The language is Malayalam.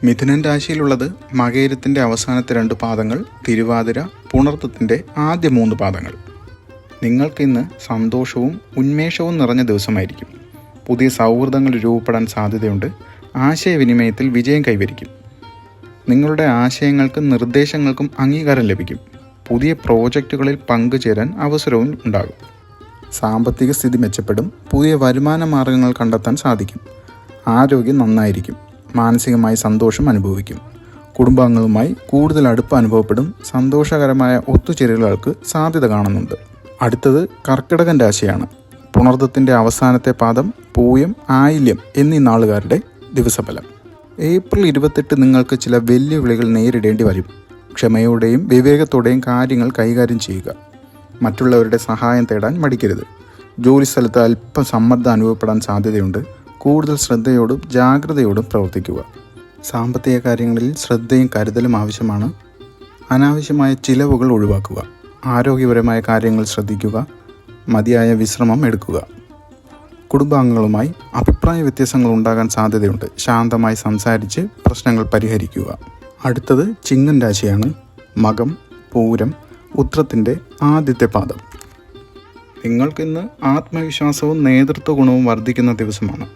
മിഥുനൻ രാശിയിലുള്ളത് മകയിരത്തിൻ്റെ അവസാനത്തെ 2 പാദങ്ങൾ, തിരുവാതിര, പുണർത്തത്തിൻ്റെ ആദ്യ 3 പാദങ്ങൾ. നിങ്ങൾക്കിന്ന് സന്തോഷവും ഉന്മേഷവും നിറഞ്ഞ ദിവസമായിരിക്കും. പുതിയ സൗഹൃദങ്ങൾ രൂപപ്പെടാൻ സാധ്യതയുണ്ട്. ആശയവിനിമയത്തിൽ വിജയം കൈവരിക്കും. നിങ്ങളുടെ ആശയങ്ങൾക്കും നിർദ്ദേശങ്ങൾക്കും അംഗീകാരം ലഭിക്കും. പുതിയ പ്രോജക്റ്റുകളിൽ പങ്കുചേരാൻ അവസരവും ഉണ്ടാകും. സാമ്പത്തിക സ്ഥിതി മെച്ചപ്പെടും. പുതിയ വരുമാന മാർഗങ്ങൾ കണ്ടെത്താൻ സാധിക്കും. ആരോഗ്യം നന്നായിരിക്കും. മാനസികമായി സന്തോഷം അനുഭവിക്കും. കുടുംബാംഗങ്ങളുമായി കൂടുതൽ അടുപ്പം അനുഭവപ്പെടും. സന്തോഷകരമായ ഒത്തുചേരലുകൾക്ക് സാധ്യത കാണുന്നുണ്ട്. അടുത്തത് കർക്കിടകൻ രാശിയാണ്. പുണർത്തത്തിൻ്റെ അവസാനത്തെ പാദം, പൂയം, ആയില്യം എന്നീ നാളുകാരുടെ ദിവസഫലം. ഏപ്രിൽ 28 നിങ്ങൾക്ക് ചില വെല്ലുവിളികൾ നേരിടേണ്ടി വരും. ക്ഷമയോടെയും വിവേകത്തോടെയും കാര്യങ്ങൾ കൈകാര്യം ചെയ്യുക. മറ്റുള്ളവരുടെ സഹായം തേടാൻ മടിക്കരുത്. ജോലിസ്ഥലത്ത് അല്പം സമ്മർദ്ദം അനുഭവപ്പെടാൻ സാധ്യതയുണ്ട്. കൂടുതൽ ശ്രദ്ധയോടും ജാഗ്രതയോടും പ്രവർത്തിക്കുക. സാമ്പത്തിക കാര്യങ്ങളിൽ ശ്രദ്ധയും കരുതലും ആവശ്യമാണ്. അനാവശ്യമായ ചിലവുകൾ ഒഴിവാക്കുക. ആരോഗ്യപരമായ കാര്യങ്ങൾ ശ്രദ്ധിക്കുക. മതിയായ വിശ്രമം എടുക്കുക. കുടുംബാംഗങ്ങളുമായി അഭിപ്രായ വ്യത്യാസങ്ങൾ ഉണ്ടാകാൻ സാധ്യതയുണ്ട്. ശാന്തമായി സംസാരിച്ച് പ്രശ്നങ്ങൾ പരിഹരിക്കുക. അടുത്തത് ചിങ്ങൻ രാശിയാണ്. മകം, പൂരം, ഉത്രത്തിൻ്റെ ആദ്യത്തെ പാദം. നിങ്ങൾക്കിന്ന് ആത്മവിശ്വാസവും നേതൃത്വ ഗുണവും വർദ്ധിക്കുന്ന ദിവസമാണ്.